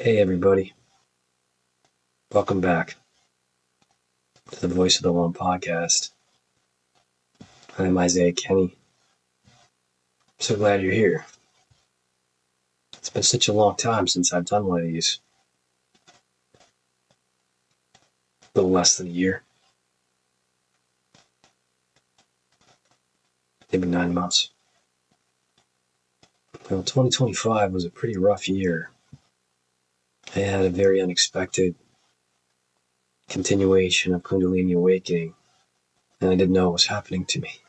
Hey everybody, welcome back to the Voice of the Lone podcast. I'm Isaiah Kenny. I'm so glad you're here. It's been such a long time since I've done one of these. A little less than a year. Maybe 9 months. Well, 2025 was a pretty rough year. I had a very unexpected continuation of Kundalini awakening, and I didn't know what was happening to me.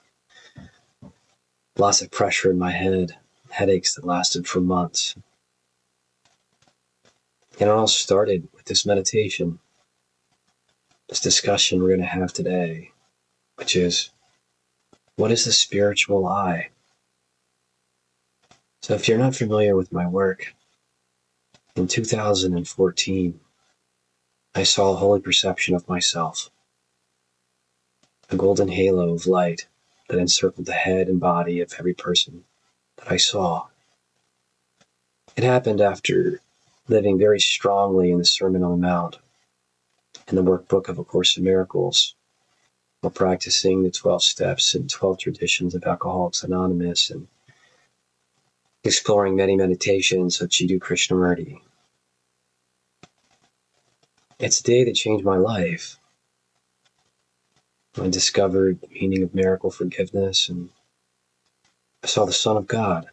Lots of pressure in my head, headaches that lasted for months. And it all started with this meditation, this discussion we're going to have today, which is, what is the spiritual eye? So if you're not familiar with my work, in 2014, I saw a holy perception of myself, a golden halo of light that encircled the head and body of every person that I saw. It happened after living very strongly in the Sermon on the Mount, in the workbook of A Course in Miracles, while practicing the 12 steps and 12 traditions of Alcoholics Anonymous, and exploring many meditations of Jiddu Krishnamurti. It's a day that changed my life. I discovered the meaning of miracle forgiveness, and I saw the Son of God.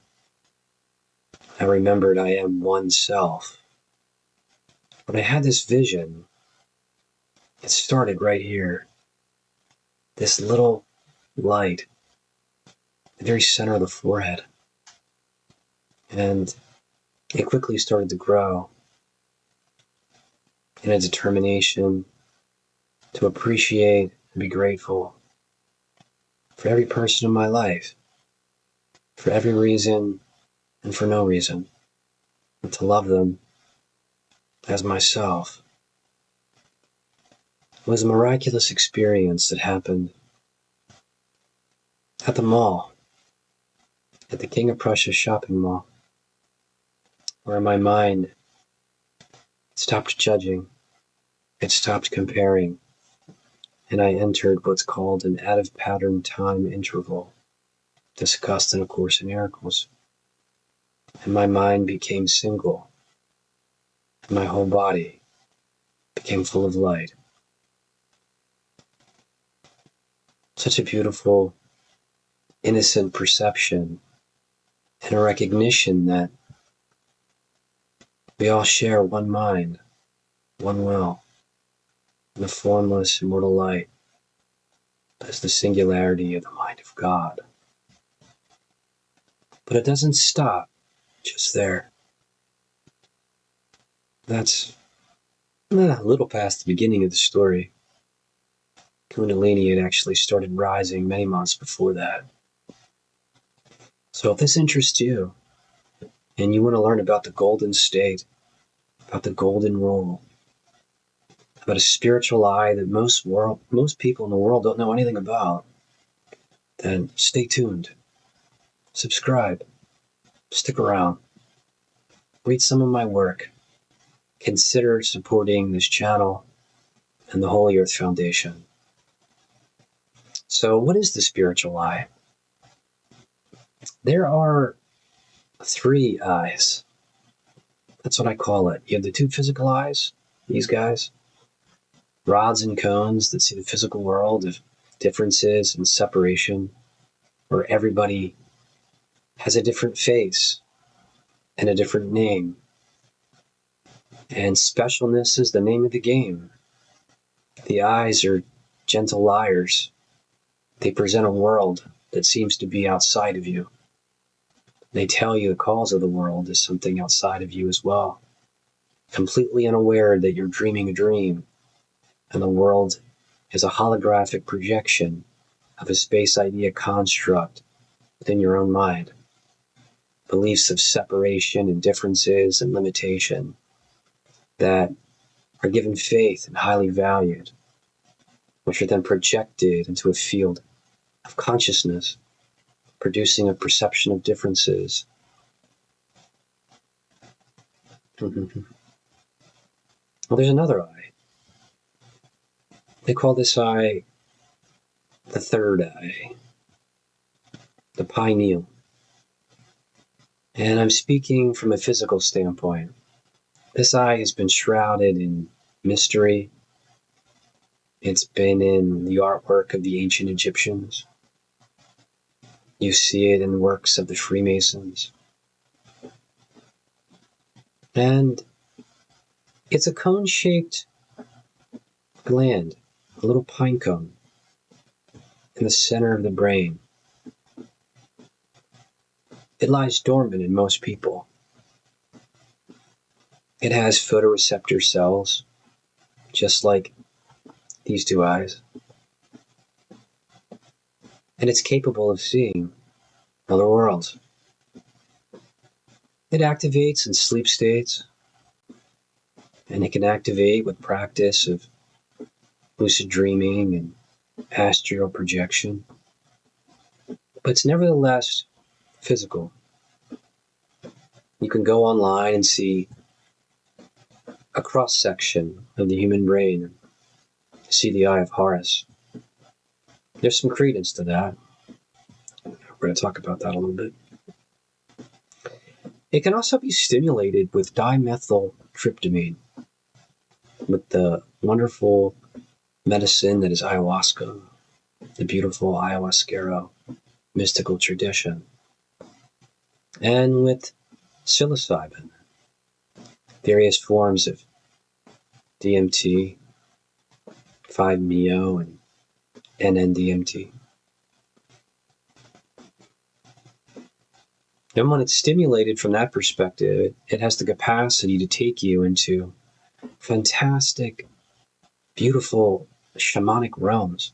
I remembered I am one self. When I had this vision, it started right here. This little light, the very center of the forehead. And it quickly started to grow in a determination to appreciate and be grateful for every person in my life, for every reason and for no reason, and to love them as myself. It was a miraculous experience that happened at the mall, at the King of Prussia shopping mall, where my mind stopped judging, it stopped comparing, and I entered what's called an out-of-pattern time interval, discussed in A Course in Miracles. And my mind became single, and my whole body became full of light. Such a beautiful, innocent perception, and a recognition that we all share one mind, one will, and the formless, immortal light that is the singularity of the mind of God. But it doesn't stop just there. That's a little past the beginning of the story. Kundalini had actually started rising many months before that. So if this interests you, and you want to learn about the golden state, about the golden rule, about a spiritual eye that most people in the world don't know anything about, then stay tuned. Subscribe. Stick around. Read some of my work. Consider supporting this channel and the Holy Earth Foundation. So what is the spiritual eye? There are 3 eyes. That's what I call it. You have the 2 physical eyes, these guys, rods and cones that see the physical world of differences and separation, where everybody has a different face and a different name. And specialness is the name of the game. The eyes are gentle liars. They present a world that seems to be outside of you. They tell you the cause of the world is something outside of you as well, completely unaware that you're dreaming a dream, and the world is a holographic projection of a space idea construct within your own mind. Beliefs of separation and differences and limitation that are given faith and highly valued, which are then projected into a field of consciousness, producing a perception of differences. Well, there's another eye. They call this eye the third eye, the pineal. And I'm speaking from a physical standpoint. This eye has been shrouded in mystery. It's been in the artwork of the ancient Egyptians. You see it in works of the Freemasons. And it's a cone-shaped gland, a little pine cone, in the center of the brain. It lies dormant in most people. It has photoreceptor cells, just like these two eyes. And it's capable of seeing other worlds. It activates in sleep states, and it can activate with practice of lucid dreaming and astral projection. But it's nevertheless physical. You can go online and see a cross-section of the human brain and see the eye of Horus. There's some credence to that. We're going to talk about that a little bit. It can also be stimulated with dimethyltryptamine, with the wonderful medicine that is ayahuasca, the beautiful ayahuasquero mystical tradition, and with psilocybin, various forms of DMT, 5-MeO, and NN-DMT. And when it's stimulated from that perspective, it has the capacity to take you into fantastic, beautiful, shamanic realms.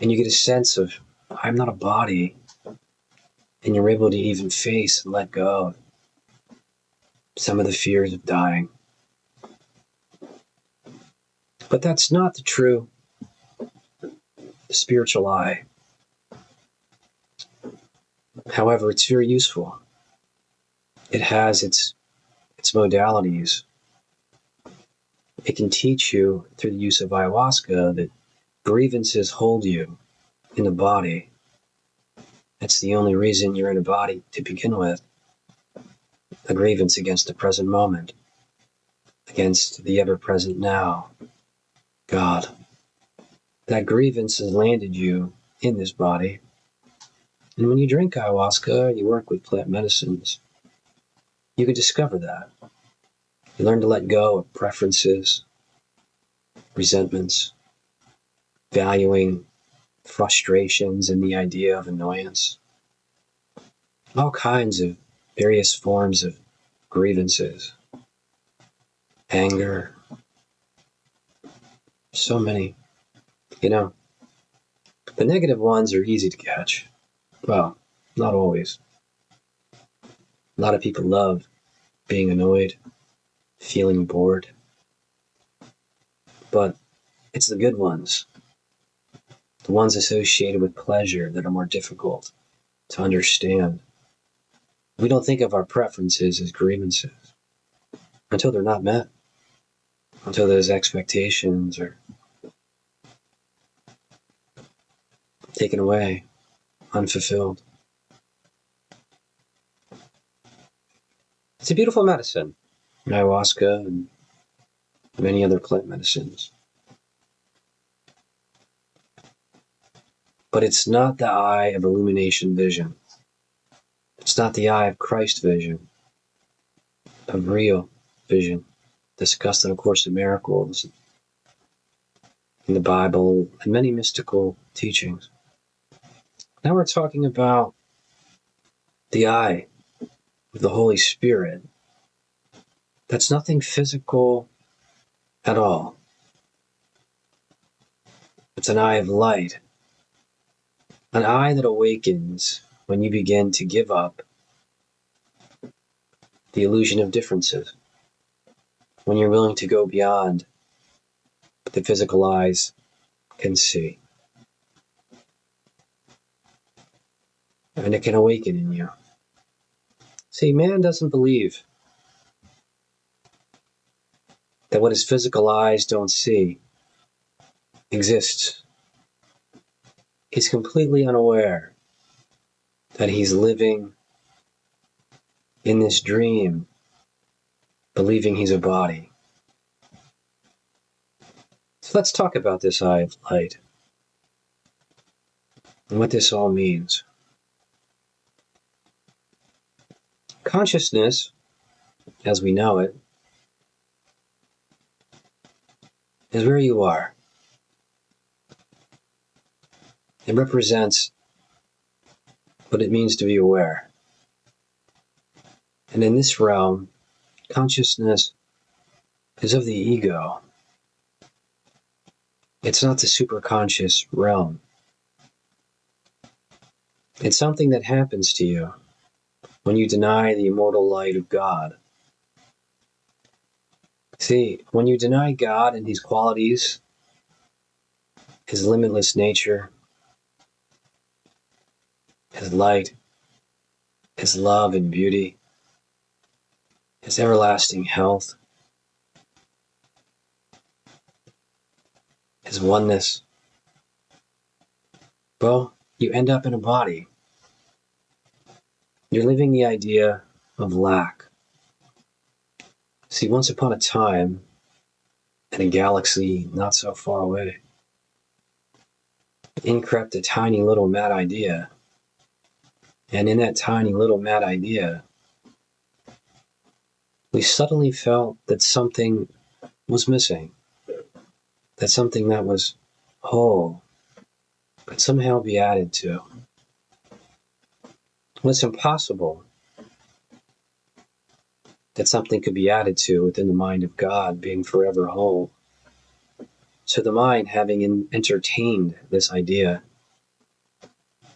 And you get a sense of, I'm not a body. And you're able to even face and let go of some of the fears of dying. But that's not the true spiritual eye. However, it's very useful. It has its modalities. It can teach you through the use of ayahuasca that grievances hold you in the body. That's the only reason you're in a body to begin with. A grievance against the present moment, against the ever-present now, God. That grievance has landed you in this body. And when you drink ayahuasca, you work with plant medicines, you can discover that. You learn to let go of preferences, resentments, valuing frustrations and the idea of annoyance. All kinds of various forms of grievances, anger, so many. You know, the negative ones are easy to catch. Well, not always. A lot of people love being annoyed, feeling bored. But it's the good ones, the ones associated with pleasure, that are more difficult to understand. We don't think of our preferences as grievances until they're not met, until those expectations are taken away, unfulfilled. It's a beautiful medicine, ayahuasca and many other plant medicines. But it's not the eye of illumination vision. It's not the eye of Christ vision, of real vision, discussed in A Course in Miracles, in the Bible, and many mystical teachings. Now we're talking about the eye of the Holy Spirit. That's nothing physical at all. It's an eye of light, an eye that awakens when you begin to give up the illusion of differences, when you're willing to go beyond what the physical eyes can see. And it can awaken in you. See, man doesn't believe that what his physical eyes don't see exists. He's completely unaware that he's living in this dream, believing he's a body. So let's talk about this eye of light and what this all means. Consciousness, as we know it, is where you are. It represents what it means to be aware. And in this realm, consciousness is of the ego. It's not the superconscious realm. It's something that happens to you when you deny the immortal light of God. See, when you deny God and His qualities, His limitless nature, His light, His love and beauty, His everlasting health, His oneness, well, you end up in a body. You're living the idea of lack. See, once upon a time, in a galaxy not so far away, in crept a tiny little mad idea. And in that tiny little mad idea, we suddenly felt that something was missing, that something that was whole could somehow be added to. Well, it's impossible that something could be added to within the mind of God being forever whole. So the mind, having entertained this idea,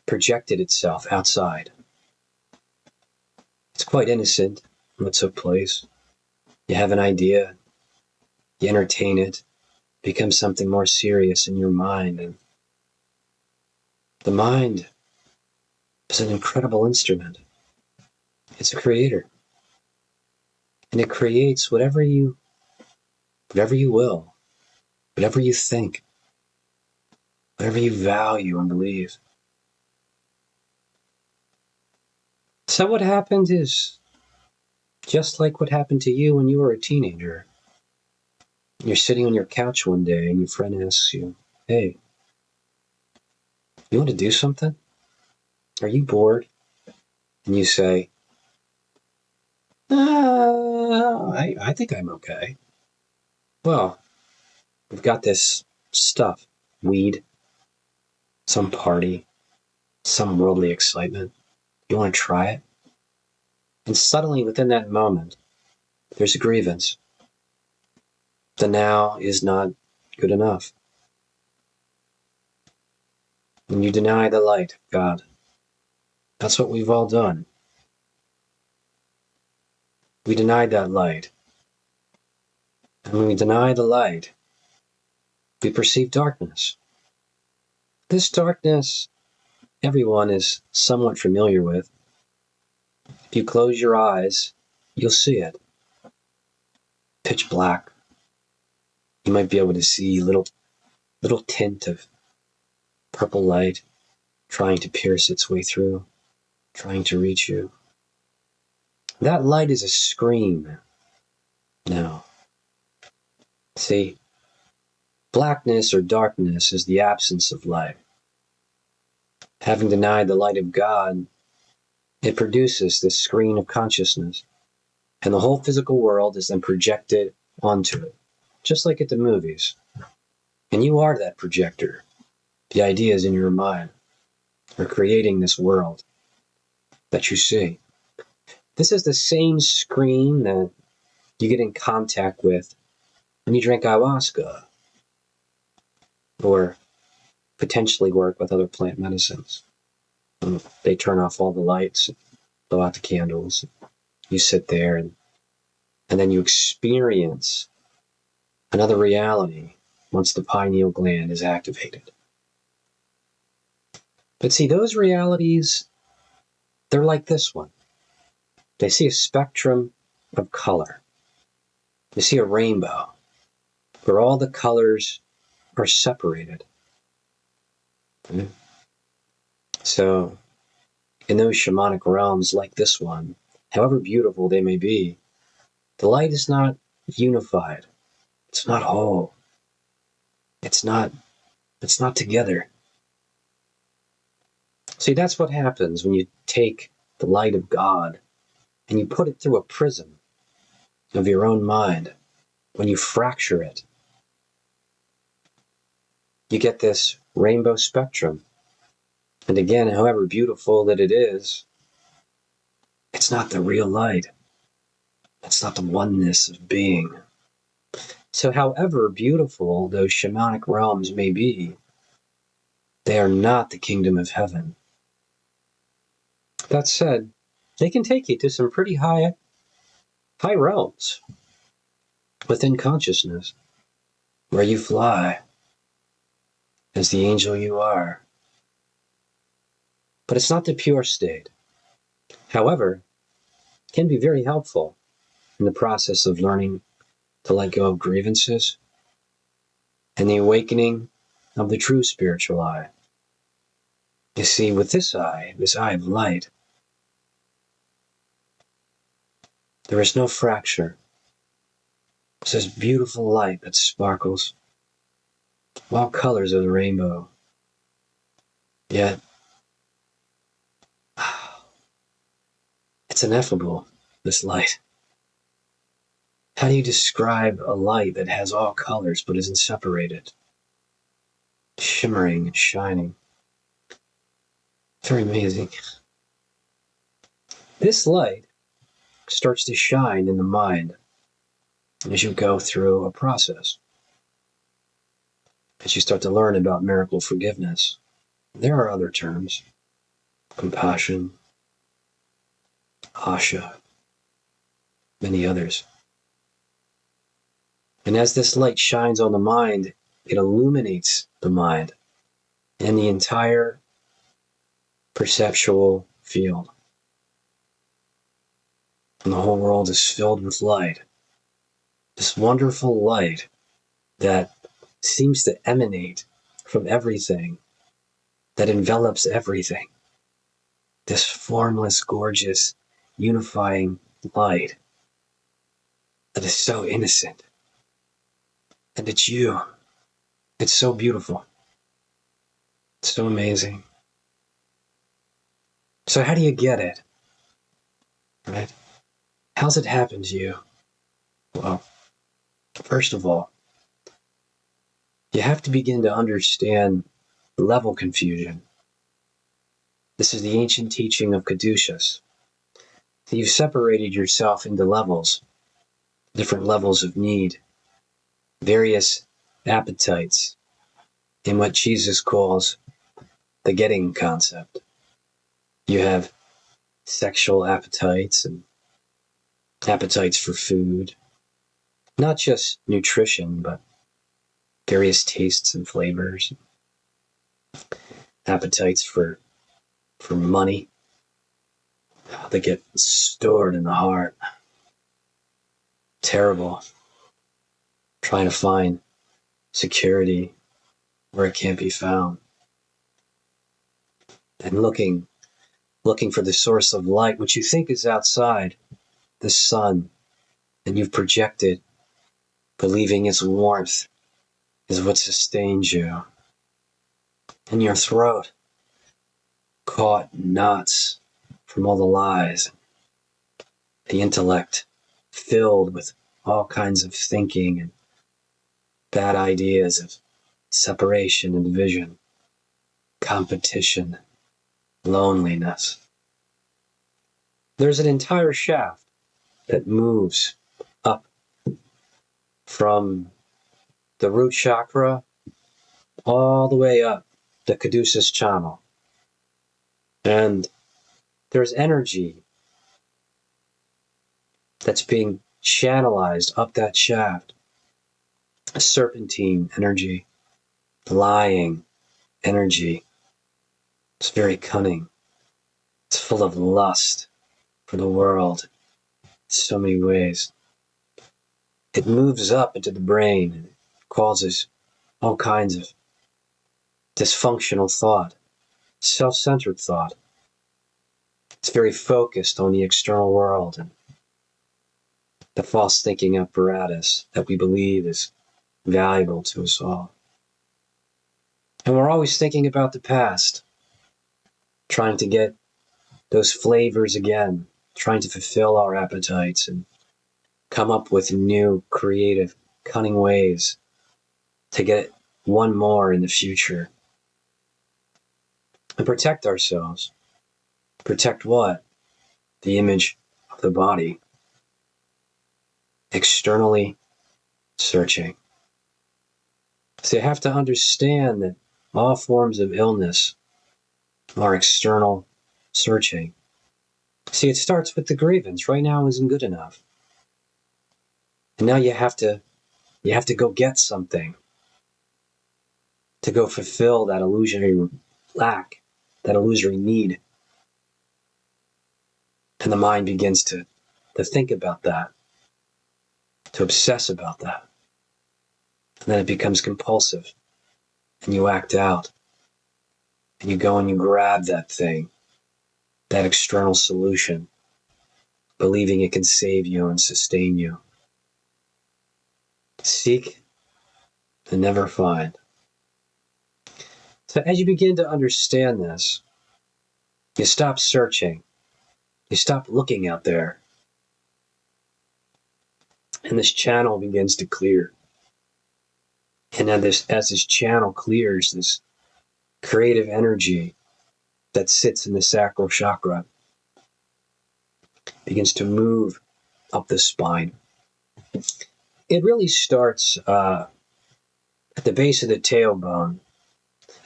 projected itself outside. It's quite innocent what took place. You have an idea, you entertain it, becomes something more serious in your mind. And the mind is an incredible instrument. It's a creator. And it creates whatever you will, whatever you think, whatever you value and believe. So what happened is just like what happened to you when you were a teenager. You're sitting on your couch one day and your friend asks you, "Hey, you want to do something? Are you bored?" And you say, I think I'm okay. Well, we've got this stuff, weed, some party, some worldly excitement. You want to try it? And suddenly, within that moment, there's a grievance. The now is not good enough. When you deny the light of God, that's what we've all done. We denied that light. And when we deny the light, we perceive darkness. This darkness, everyone is somewhat familiar with. If you close your eyes, you'll see it. Pitch black. You might be able to see little tint of purple light trying to pierce its way through, trying to reach you. That light is a scream. Now, see, blackness or darkness is the absence of light. Having denied the light of God, it produces this screen of consciousness, and the whole physical world is then projected onto it, just like at the movies. And you are that projector. The ideas in your mind are creating this world that you see. This is the same screen that you get in contact with when you drink ayahuasca or potentially work with other plant medicines. They turn off all the lights, blow out the candles. You sit there and then you experience another reality once the pineal gland is activated. But see, those realities, they're like this one. They see a spectrum of color. They see a rainbow. where all the colors are separated. Okay? So, in those shamanic realms like this one, however beautiful they may be, the light is not unified. It's not whole. It's not together. See, that's what happens when you take the light of God and you put it through a prism of your own mind. When you fracture it, you get this rainbow spectrum. And again, however beautiful that it is, it's not the real light. It's not the oneness of being. So however beautiful those shamanic realms may be, they are not the kingdom of heaven. That said, they can take you to some pretty high realms within consciousness, where you fly as the angel you are. But it's not the pure state. However, it can be very helpful in the process of learning to let go of grievances and the awakening of the true spiritual eye. You see, with this eye of light, there is no fracture. It's this beautiful light that sparkles, all colors of the rainbow. Yet, it's ineffable, this light. How do you describe a light that has all colors but isn't separated? Shimmering and shining. Very amazing. This light starts to shine in the mind as you go through a process. As you start to learn about miracle forgiveness, there are other terms: compassion, asha, many others. And as this light shines on the mind, it illuminates the mind and the entire perceptual field. And the whole world is filled with light. This wonderful light that seems to emanate from everything, that envelops everything. This formless, gorgeous, unifying light that is so innocent. And it's you. It's so beautiful. It's so amazing. So how do you get it? Right? How's it happen to you? Well, first of all, you have to begin to understand level confusion. This is the ancient teaching of Caduceus. You've separated yourself into levels, different levels of need, various appetites, in what Jesus calls the getting concept. You have sexual appetites and appetites for food, not just nutrition, but various tastes and flavors, appetites for money that get stored in the heart. Terrible. Trying to find security where it can't be found. And looking for the source of light, which you think is outside, the sun, and you've projected, believing its warmth is what sustains you. In your throat, caught in knots from all the lies, the intellect filled with all kinds of thinking and bad ideas of separation and division, competition, loneliness. There's an entire shaft that moves up from the root chakra all the way up the caduceus channel. And there's energy that's being channelized up that shaft. A serpentine energy, lying energy. It's very cunning. It's full of lust for the world in so many ways. It moves up into the brain. causes all kinds of dysfunctional thought, self-centered thought. It's very focused on the external world and the false thinking apparatus that we believe is valuable to us all. And we're always thinking about the past, trying to get those flavors again, trying to fulfill our appetites and come up with new, creative, cunning ways to get one more in the future. And protect ourselves. Protect what? The image of the body. Externally searching. So you have to understand that all forms of illness are external searching. See, it starts with the grievance. Right now isn't good enough. And now you have to go get something to go fulfill that illusory lack, that illusory need. And the mind begins to think about that, to obsess about that. And then it becomes compulsive. And you act out. And you go and you grab that thing, that external solution, believing it can save you and sustain you. Seek and never find. So as you begin to understand this, you stop searching. You stop looking out there. And this channel begins to clear. And then as this channel clears, this creative energy that sits in the sacral chakra begins to move up the spine. It really starts at the base of the tailbone.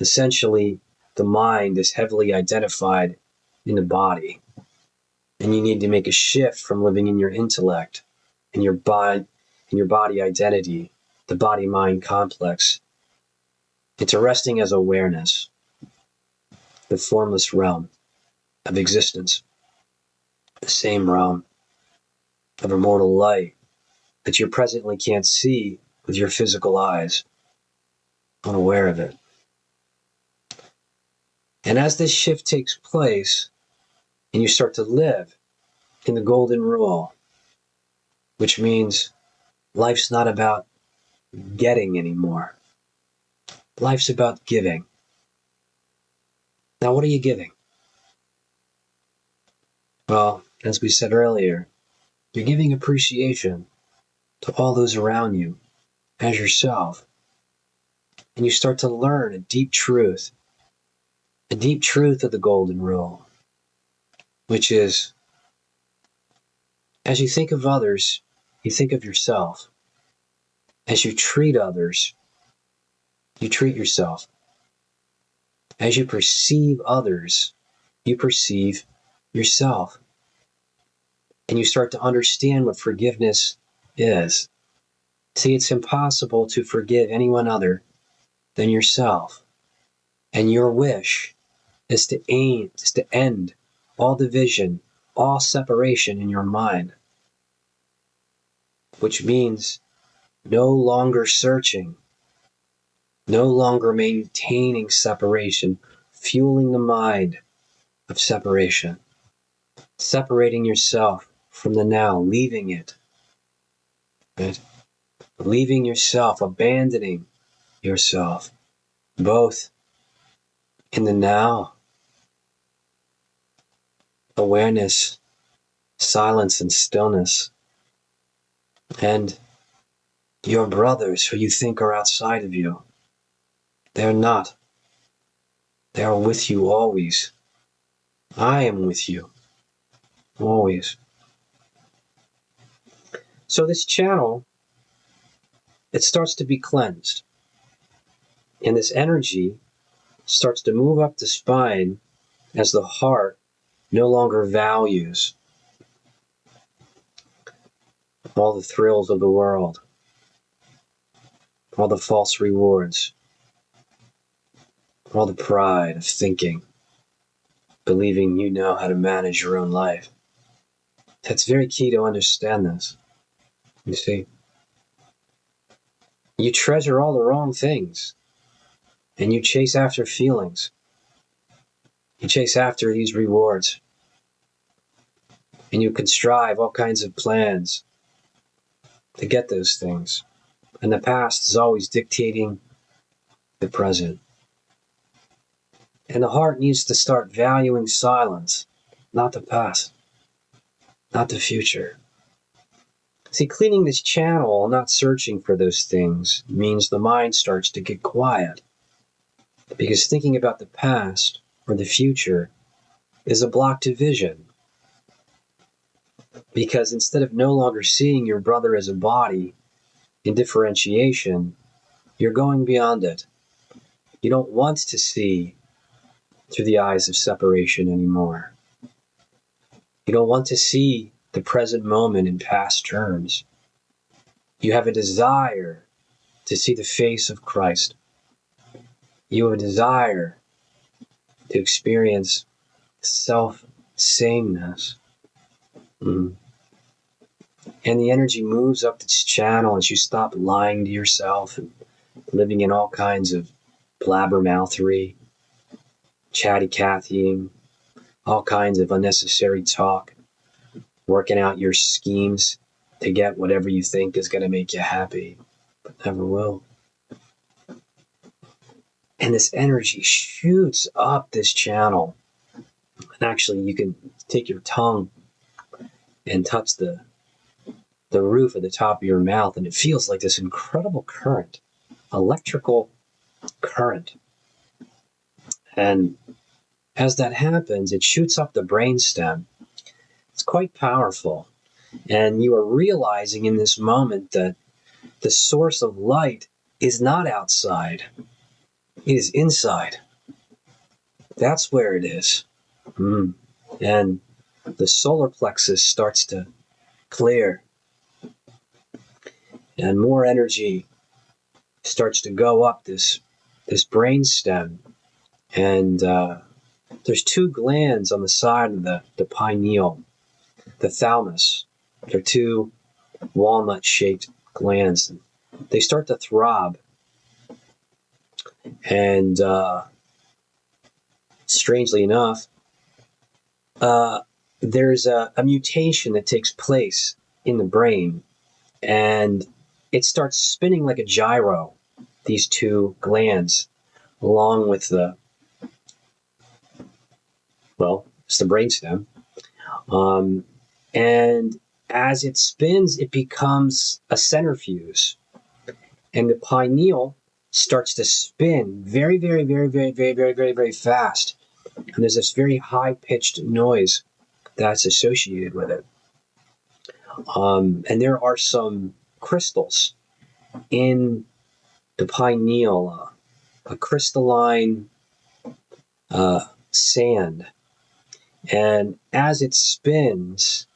Essentially, the mind is heavily identified in the body. And you need to make a shift from living in your intellect and your body identity, the body-mind complex, into resting as awareness, the formless realm of existence, the same realm of immortal light that you presently can't see with your physical eyes, unaware of it. And as this shift takes place, and you start to live in the golden rule, which means life's not about getting anymore. Life's about giving. Now, what are you giving? Well, as we said earlier, you're giving appreciation to all those around you as yourself. And you start to learn a deep truth of the golden rule, which is, as you think of others, you think of yourself. As you treat others, you treat yourself. As you perceive others, you perceive yourself. And you start to understand what forgiveness is. See, it's impossible to forgive anyone other than yourself. And your wish is to end all division, all separation in your mind. Which means no longer searching, no longer maintaining separation, fueling the mind of separation, separating yourself from the now, leaving it, right? Leaving yourself, abandoning yourself, both in the now, awareness, silence, and stillness, and your brothers who you think are outside of you. They're not. They are with you always. I am with you always. So this channel, it starts to be cleansed. And this energy starts to move up the spine as the heart no longer values all the thrills of the world, all the false rewards, all the pride of thinking, believing you know how to manage your own life. That's very key to understand this, you see. You treasure all the wrong things, and you chase after feelings. You chase after these rewards, and you contrive all kinds of plans to get those things. And the past is always dictating the present. And the heart needs to start valuing silence, not the past, not the future. See, cleaning this channel, not searching for those things, means the mind starts to get quiet. Because thinking about the past or the future is a block to vision. Because instead of no longer seeing your brother as a body in differentiation, you're going beyond it. You don't want to see through the eyes of separation anymore. You don't want to see the present moment in past terms. You have a desire to see the face of Christ. You have a desire to experience self-sameness. And the energy moves up this channel as you stop lying to yourself and living in all kinds of blabbermouthery, chatty Cathying, all kinds of unnecessary talk, working out your schemes to get whatever you think is going to make you happy, but never will. And this energy shoots up this channel. And actually, you can take your tongue and touch the roof of the top of your mouth, and it feels like this incredible current, electrical current. And as that happens, it shoots up the brainstem. It's quite powerful. And you are realizing in this moment that the source of light is not outside. It is inside. That's where it is. And the solar plexus starts to clear. And more energy starts to go up this brainstem. And there's two glands on the side of the pineal, the thalamus. They're two walnut-shaped glands. They start to throb. And strangely enough, there's a mutation that takes place in the brain, and it starts spinning like a gyro, these two glands, along with it's the brainstem. And as it spins, it becomes a centrifuge, and the pineal starts to spin very, very, very, very, very, very, very, very fast. And there's this very high-pitched noise that's associated with it. And there are some crystals in the pineal, a crystalline sand. And as it spins,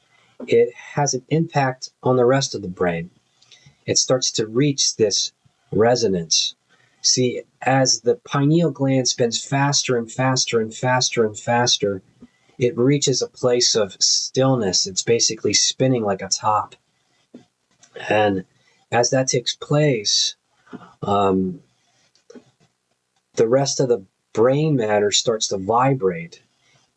it has an impact on the rest of the brain. It starts to reach this resonance. See, as the pineal gland spins faster and faster and faster and faster, it reaches a place of stillness. It's basically spinning like a top. And as that takes place, the rest of the brain matter starts to vibrate,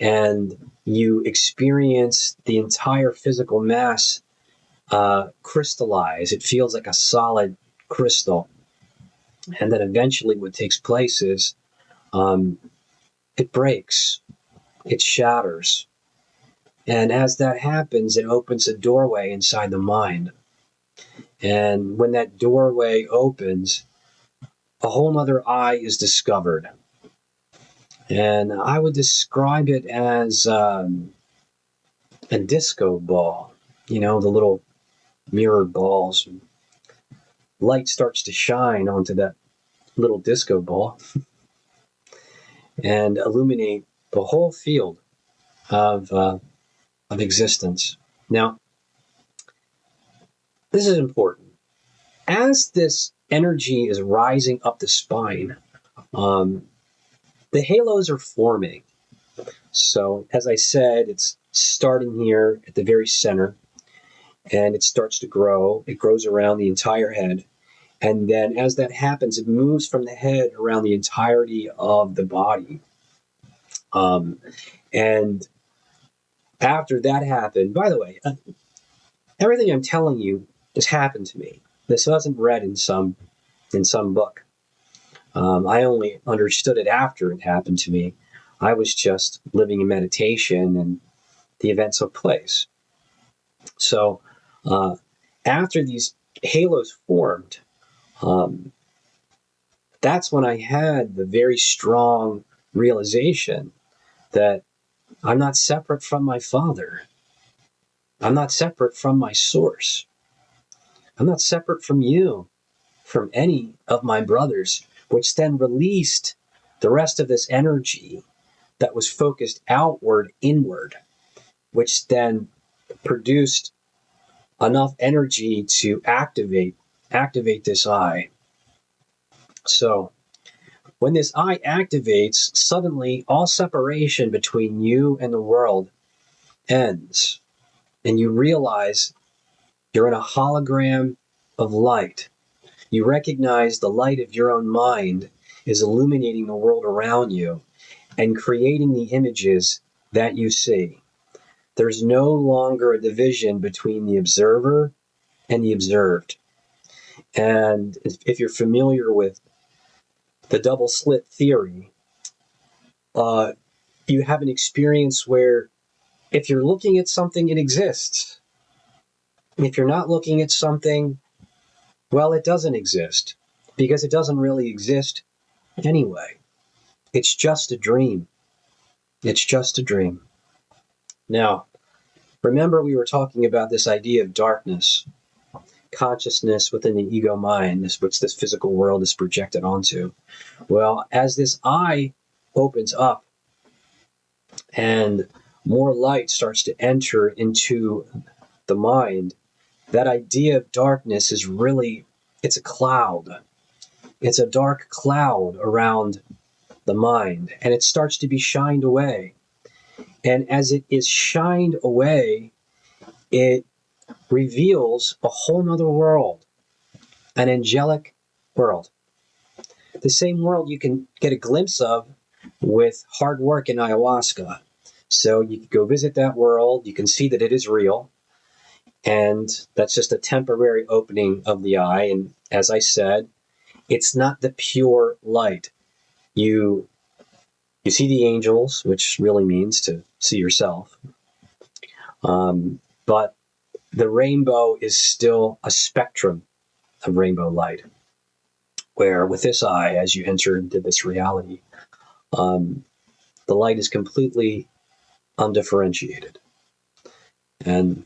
and you experience the entire physical mass crystallize. It feels like a solid crystal. And then eventually what takes place is it breaks, it shatters. And as that happens, it opens a doorway inside the mind. And when that doorway opens, a whole nother eye is discovered. And I would describe it as a disco ball, the little mirror balls. Light starts to shine onto that little disco ball and illuminate the whole field of existence. Now, this is important. As this energy is rising up the spine, the halos are forming. So, as I said, it's starting here at the very center, and it starts to grow. It grows around the entire head, And then as that happens, it moves from the head around the entirety of the body. And after that happened, by the way, everything I'm telling you just happened to me. This wasn't read in some book. I only understood it after it happened to me. I was just living in meditation, and the event took place. So after these halos formed, that's when I had the very strong realization that I'm not separate from my Father. I'm not separate from my source. I'm not separate from you, from any of my brothers, which then released the rest of this energy that was focused outward, inward, which then produced enough energy to activate this I. So when this I activates, suddenly all separation between you and the world ends, and you realize you're in a hologram of light. You recognize the light of your own mind is illuminating the world around you and creating the images that you see. There's no longer a division between the observer and the observed. And if you're familiar with the double slit theory, you have an experience where if you're looking at something, it exists. If you're not looking at something, well, it doesn't exist because it doesn't really exist anyway. It's just a dream. It's just a dream. Now, remember we were talking about this idea of darkness, consciousness within the ego mind, which this physical world is projected onto. Well, as this I opens up and more light starts to enter into the mind, that idea of darkness is really, it's a cloud. It's a dark cloud around the mind, and it starts to be shined away. And as it is shined away, it reveals a whole nother world, an angelic world. The same world you can get a glimpse of with hard work in ayahuasca. So you can go visit that world, you can see that it is real, and that's just a temporary opening of the eye. And as I said, it's not the pure light. You see the angels, which really means to see yourself. But the rainbow is still a spectrum of rainbow light, where with this eye, as you enter into this reality, the light is completely undifferentiated and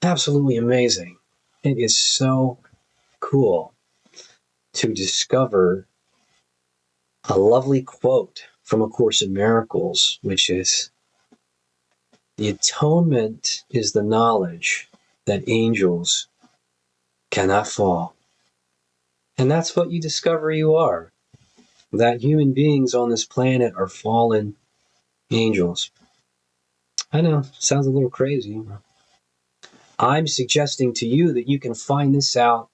absolutely amazing. It is so cool to discover a lovely quote from A Course in Miracles, which is, "The atonement is the knowledge that angels cannot fall." And that's what you discover you are, that human beings on this planet are fallen angels. I know, sounds a little crazy. I'm suggesting to you that you can find this out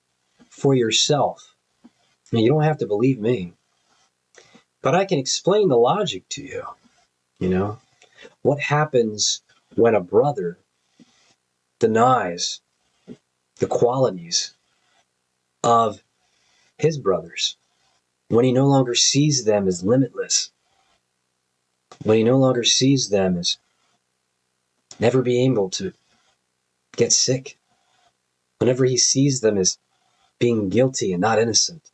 for yourself. Now, you don't have to believe me, but I can explain the logic to you. You know, what happens when a brother denies the qualities of his brothers, when he no longer sees them as limitless, when he no longer sees them as never being able to get sick, whenever he sees them as being guilty and not innocent.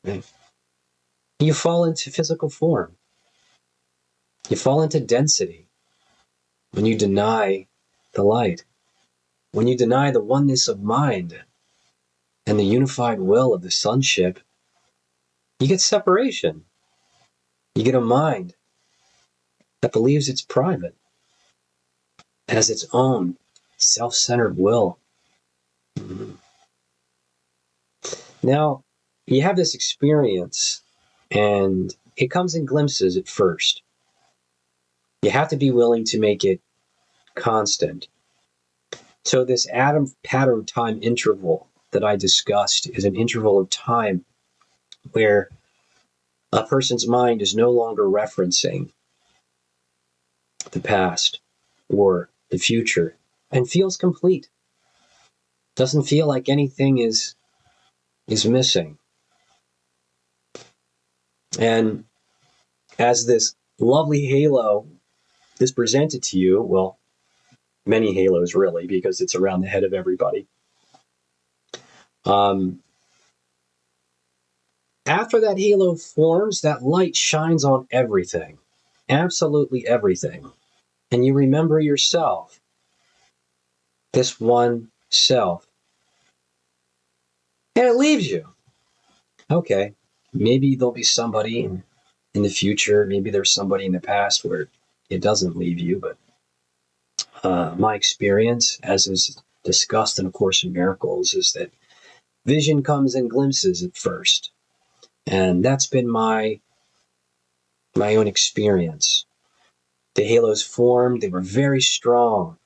Right? You fall into physical form. You fall into density when you deny the light, when you deny the oneness of mind and the unified will of the sonship. You get separation. You get a mind that believes it's private, has its own self-centered will. Now, you have this experience, and it comes in glimpses at first. You have to be willing to make it constant. So this atom pattern time interval that I discussed is an interval of time where a person's mind is no longer referencing the past or the future and feels complete. Doesn't feel like anything is missing. And as this lovely halo is presented to you, well, many halos really, because it's around the head of everybody. After that halo forms, that light shines on everything, absolutely everything. And you remember yourself, this one self. And it leaves you. Okay, maybe there'll be somebody in the future, maybe there's somebody in the past where it doesn't leave you, but my experience, as is discussed in A Course in Miracles, is that vision comes in glimpses at first. And that's been my own experience. The halos formed, they were very strong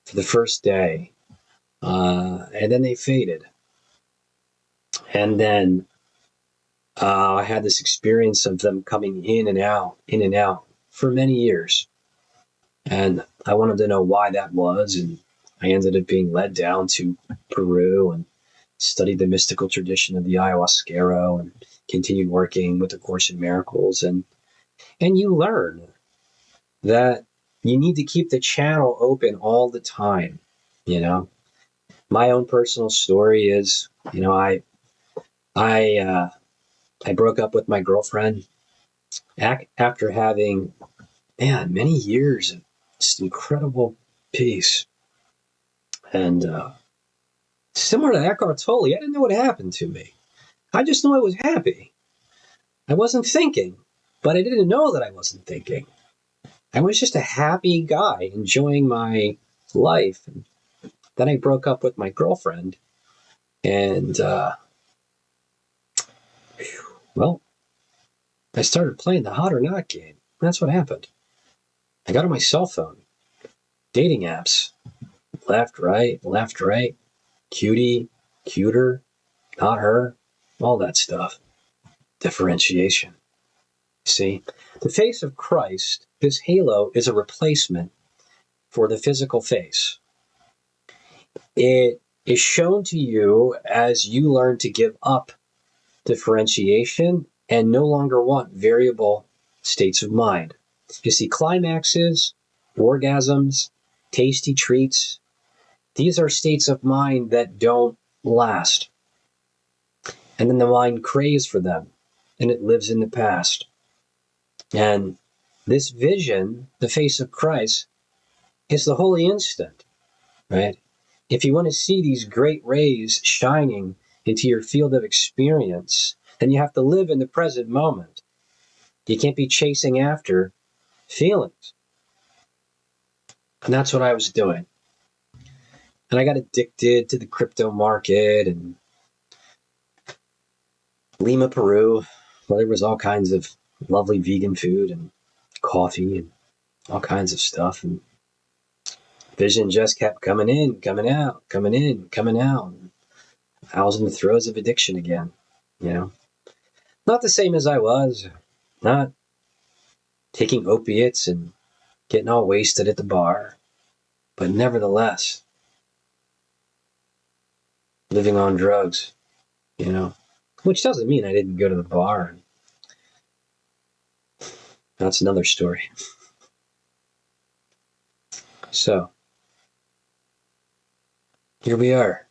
for the first day, and then they faded. And then I had this experience of them coming in and out for many years. And I wanted to know why that was, and I ended up being led down to Peru and studied the mystical tradition of the ayahuasquero and continued working with the Course in Miracles. And you learn that you need to keep the channel open all the time. You know, my own personal story is, you know, I broke up with my girlfriend after having, many years of just incredible peace. And similar to Eckhart Tolle, I didn't know what happened to me. I just knew I was happy. I wasn't thinking, but I didn't know that I wasn't thinking. I was just a happy guy enjoying my life. And then I broke up with my girlfriend, and well, I started playing the hot or not game. That's what happened. I got on my cell phone, dating apps, left, right, cutie, cuter, not her, all that stuff. Differentiation. See, the face of Christ, this halo, is a replacement for the physical face. It is shown to you as you learn to give up differentiation and no longer want variable states of mind. You see, climaxes, orgasms, tasty treats, these are states of mind that don't last. And then the mind craves for them, and it lives in the past. And this vision, the face of Christ, is the holy instant, right? If you want to see these great rays shining into your field of experience, then you have to live in the present moment. You can't be chasing after feelings. And that's what I was doing. And I got addicted to the crypto market and Lima, Peru, where there was all kinds of lovely vegan food and coffee and all kinds of stuff. And vision just kept coming in, coming out, coming in, coming out. I was in the throes of addiction again, you know. Not the same as I was, not taking opiates and getting all wasted at the bar, but nevertheless, living on drugs, you know, which doesn't mean I didn't go to the bar. That's another story. So, here we are.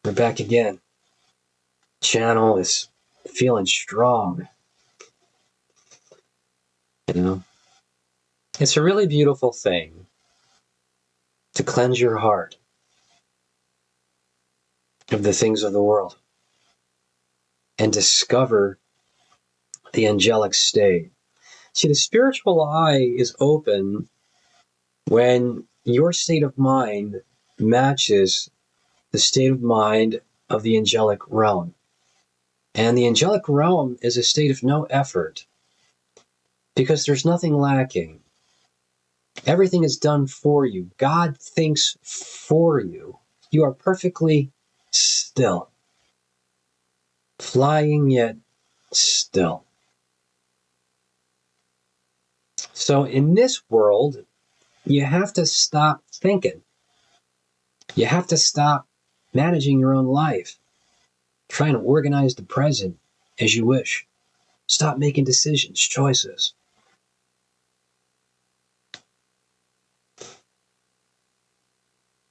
We're back again. Channel is feeling strong. You know, it's a really beautiful thing to cleanse your heart of the things of the world and discover the angelic state. See, the spiritual eye is open when your state of mind matches the state of mind of the angelic realm. And the angelic realm is a state of no effort because there's nothing lacking. Everything is done for you. God thinks for you. You are perfectly still. Flying yet still. So in this world, you have to stop thinking. You have to stop managing your own life, trying to organize the present as you wish. Stop making decisions, choices.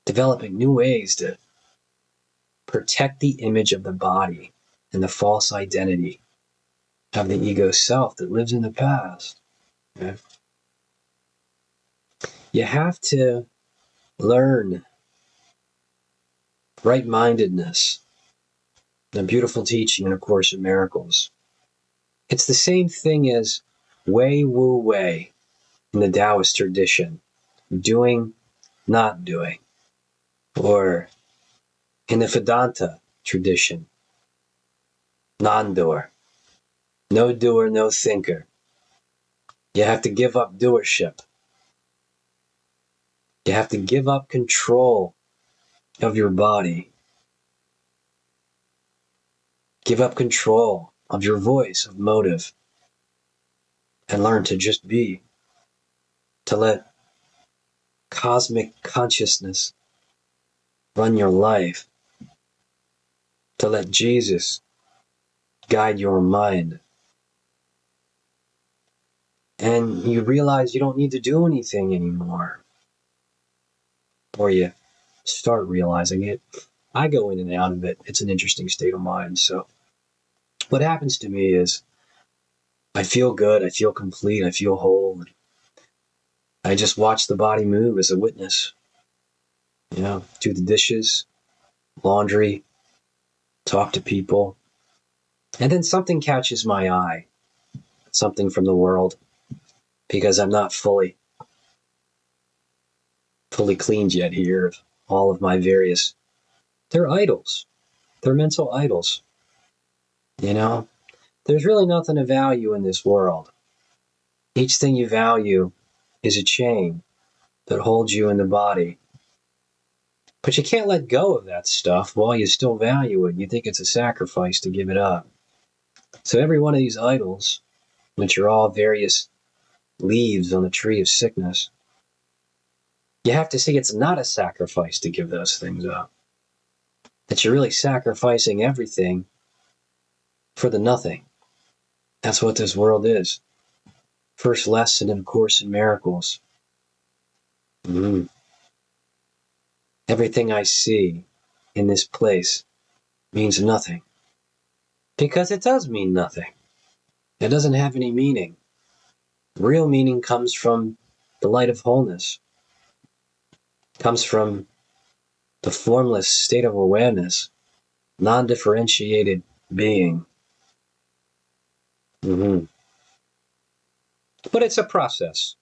Developing new ways to protect the image of the body and the false identity of the ego self that lives in the past. Okay? You have to learn right-mindedness, the beautiful teaching in A Course in Miracles. It's the same thing as Wei Wu Wei in the Taoist tradition, doing, not doing, or in the Vedanta tradition, non-doer, no doer, no thinker. You have to give up doership. You have to give up control of your body. Give up control of your voice, of motive, and learn to just be. To let cosmic consciousness run your life. To let Jesus guide your mind. And you realize you don't need to do anything anymore. Or you start realizing it. I go in and out of it. It's an interesting state of mind. So what happens to me is I feel good. I feel complete. I feel whole. I just watch the body move as a witness. Do the dishes, laundry, talk to people. And then something catches my eye. Something from the world. Because I'm not fully cleaned yet here of all of my various... They're idols. They're mental idols. There's really nothing of value in this world. Each thing you value is a chain that holds you in the body. But you can't let go of that stuff while you still value it. You think it's a sacrifice to give it up. So every one of these idols, which are all various leaves on the tree of sickness, you have to see it's not a sacrifice to give those things up. That you're really sacrificing everything for the nothing. That's what this world is. First lesson in A Course in Miracles. Everything I see in this place means nothing. Because it does mean nothing. It doesn't have any meaning. Real meaning comes from the light of wholeness. Comes from the formless state of awareness, non-differentiated being. But it's a process.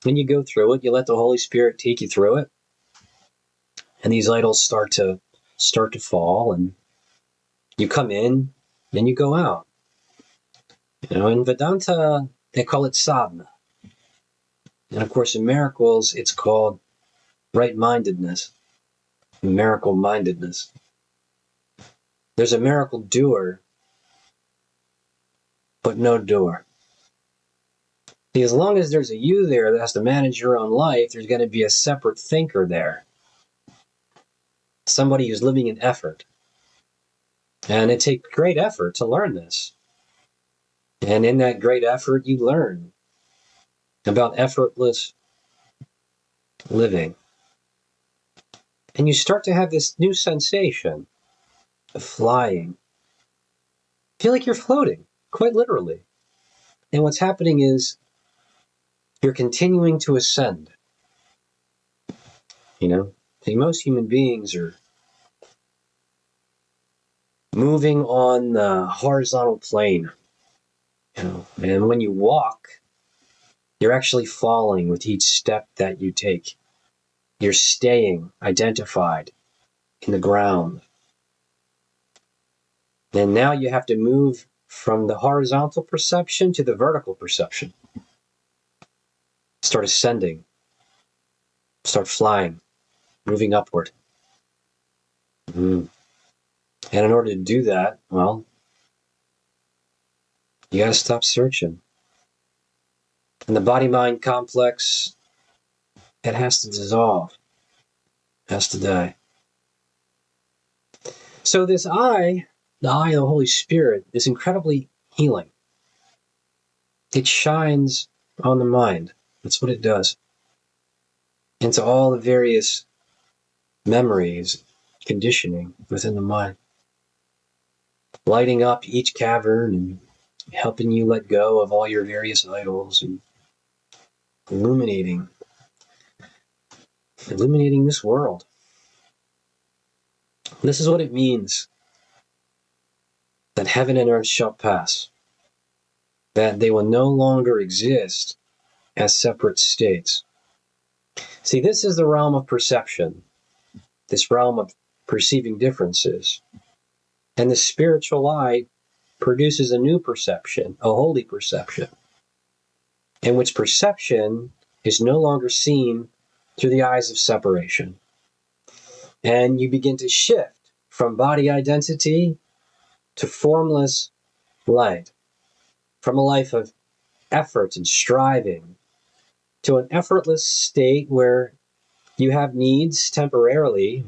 When you go through it, you let the Holy Spirit take you through it. And these idols start to fall, and you come in, and you go out. In Vedanta, they call it sadhana. And of course, in Miracles, it's called right-mindedness, miracle-mindedness. There's a miracle doer, but no doer. See, as long as there's a you there that has to manage your own life, there's going to be a separate thinker there. Somebody who's living in effort. And it takes great effort to learn this. And in that great effort, you learn about effortless living. And you start to have this new sensation of flying. Feel like you're floating, quite literally. And what's happening is you're continuing to ascend. See, most human beings are moving on the horizontal plane. And when you walk, you're actually falling with each step that you take. You're staying identified in the ground. And now you have to move from the horizontal perception to the vertical perception. Start ascending. Start flying. Moving upward. And in order to do that, well, you got to stop searching. And the body-mind complex, it has to dissolve, has to die. So this eye, the eye of the Holy Spirit, is incredibly healing. It shines on the mind. That's what it does. Into all the various memories, conditioning within the mind. Lighting up each cavern and helping you let go of all your various idols and illuminating this world. This is what it means that heaven and earth shall pass, that they will no longer exist as separate states. See, this is the realm of perception, this realm of perceiving differences. And the spiritual eye produces a new perception, a holy perception, in which perception is no longer seen through the eyes of separation. And you begin to shift from body identity to formless light, from a life of effort and striving to an effortless state where you have needs temporarily.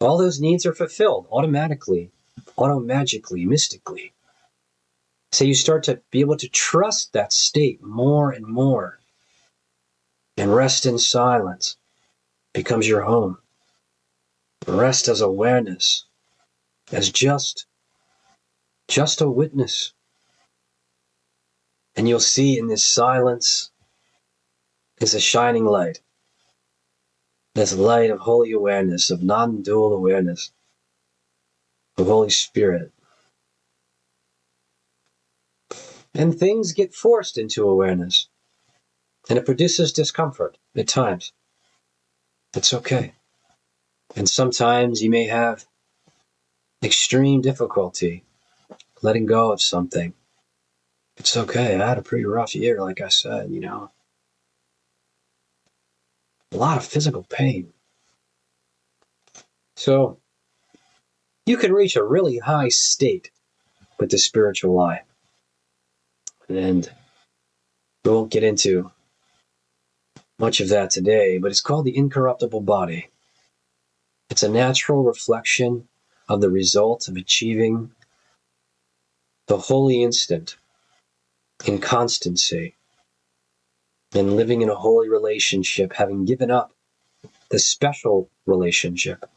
All those needs are fulfilled automatically, automagically, mystically. So you start to be able to trust that state more and more. And rest in silence becomes your home. Rest as awareness, as just a witness. And you'll see in this silence is a shining light. This light of holy awareness, of non-dual awareness, of Holy Spirit. And things get forced into awareness. And it produces discomfort at times. It's okay. And sometimes you may have extreme difficulty letting go of something. It's okay. I had a pretty rough year, like I said, a lot of physical pain. So you can reach a really high state with the spiritual eye. And we won't get into much of that today, but it's called the incorruptible body. It's a natural reflection of the result of achieving the holy instant in constancy and living in a holy relationship, having given up the special relationship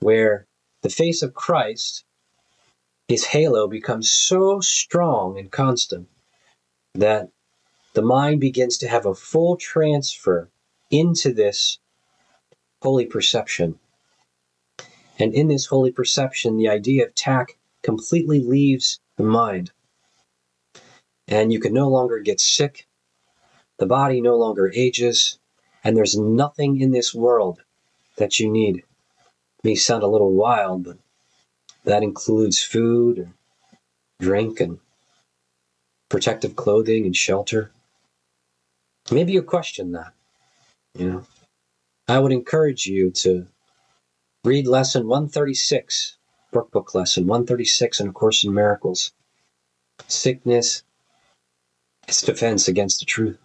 where the face of Christ, his halo, becomes so strong and constant that the mind begins to have a full transfer into this holy perception. And in this holy perception, the idea of tack completely leaves the mind. And you can no longer get sick. The body no longer ages. And there's nothing in this world that you need. It may sound a little wild, but that includes food, or drink, and protective clothing and shelter. Maybe you question that. I would encourage you to read lesson 136, workbook lesson 136 in A Course in Miracles. Sickness is defense against the truth.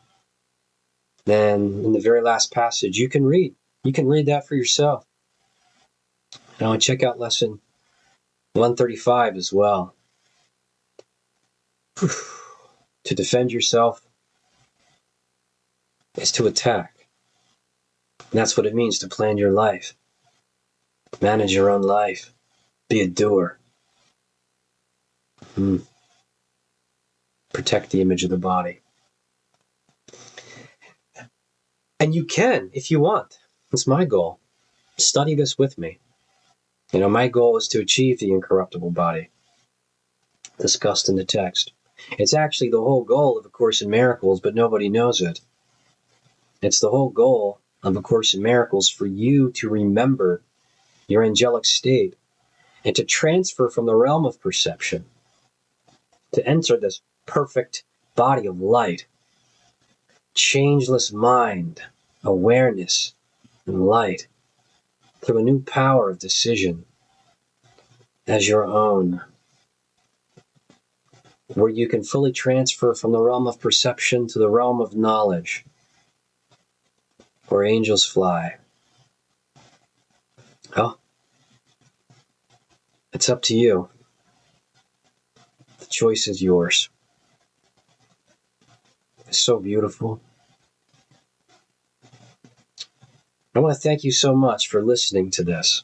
Then in the very last passage, you can read that for yourself. And check out lesson 135 as well. To defend yourself is to attack. And that's what it means to plan your life. Manage your own life. Be a doer. Protect the image of the body. And you can, if you want. It's my goal. Study this with me. My goal is to achieve the incorruptible body discussed in the text. It's actually the whole goal of A Course in Miracles, but nobody knows it. It's the whole goal of A Course in Miracles for you to remember your angelic state and to transfer from the realm of perception to enter this perfect body of light, changeless mind, awareness, and light through a new power of decision as your own, where you can fully transfer from the realm of perception to the realm of knowledge, where angels fly. Oh, it's up to you. The choice is yours. It's so beautiful. I want to thank you so much for listening to this.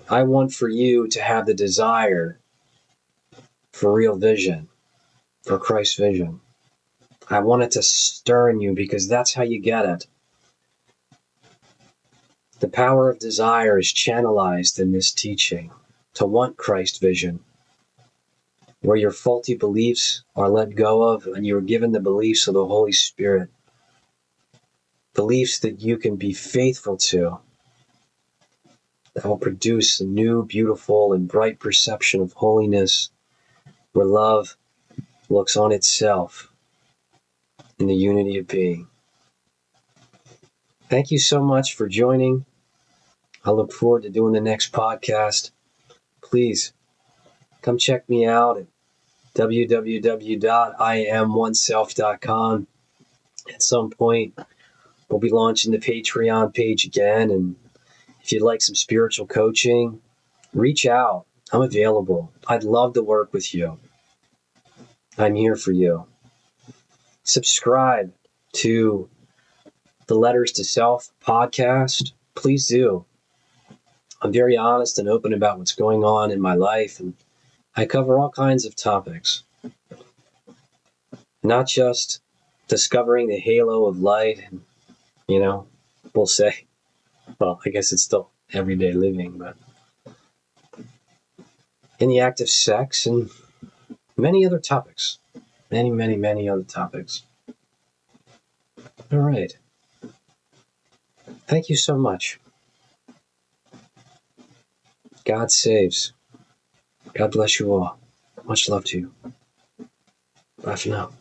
I want for you to have the desire for real vision, for Christ's vision. I want it to stir in you because that's how you get it. The power of desire is channelized in this teaching to want Christ's vision, where your faulty beliefs are let go of and you're given the beliefs of the Holy Spirit, beliefs that you can be faithful to, that will produce a new, beautiful, and bright perception of holiness, where love looks on itself in the unity of being. Thank you so much for joining. I look forward to doing the next podcast. Please come check me out at www.iamoneself.com. At some point, we'll be launching the Patreon page again. And if you'd like some spiritual coaching, reach out. I'm available. I'd love to work with you. I'm here for you. Subscribe to the Letters to Self podcast. Please do. I'm very honest and open about what's going on in my life, and I cover all kinds of topics. Not just discovering the halo of light, and, we'll say, well, I guess it's still everyday living, but in the act of sex and many other topics. Many, many, many other topics. All right. Thank you so much. God saves. God bless you all. Much love to you. Bye for now.